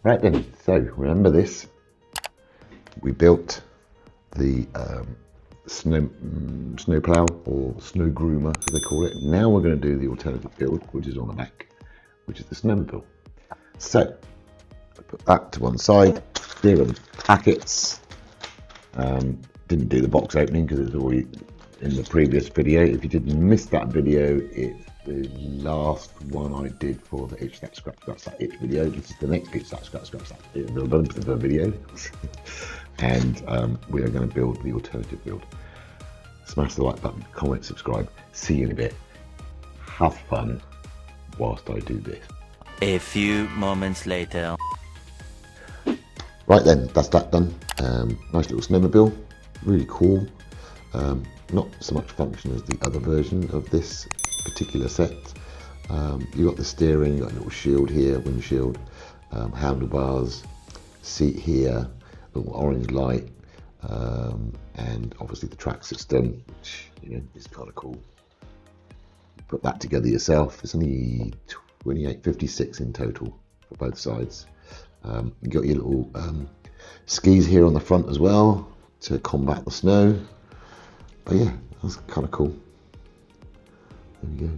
Right then, so remember this. We built the snowplow or snow groomer, as they call it. Now we're going to do the alternative build, which is on the back, which is the snowmobile. So I put that to one side. Here are the packets. Didn't do the box opening because it's already in the previous video. If you didn't miss that video, it's the last one I did for the itch that scratch that itch video. This is the next itch that scratch that the video. And we are going to build the alternative build. Smash the like button, comment, subscribe. See you in a bit. Have fun whilst I do this. A few moments later. Right then, that's that done. Nice little snowmobile, really cool. Not so much function as the other version of this particular set. You got the steering, you got a little shield here, windshield, handlebars, seat here, little orange light, and obviously the track system, which is kind of cool. You put that together yourself. It's only $28.56 in total for both sides. You got your little skis here on the front as well to combat the snow. But yeah, that's kind of cool. There we go.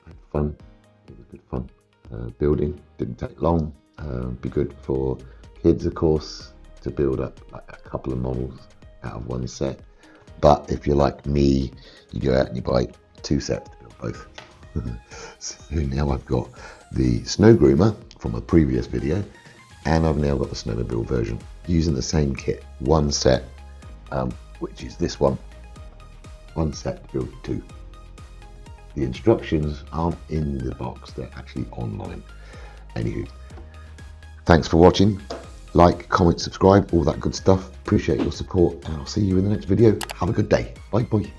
Had fun. It was good fun. Building didn't take long. Be good for kids, of course, to build up like a couple of models out of one set. But if you're like me, you go out and you buy two sets to build both. So now I've got the snow groomer from a previous video, and I've now got the snowmobile version using the same kit. One set, which is this one. One set to build two. The instructions aren't in the box, they're actually online. Anywho, thanks for watching. Like, comment, subscribe, all that good stuff. Appreciate your support, and I'll see you in the next video. Have a good day. Bye bye.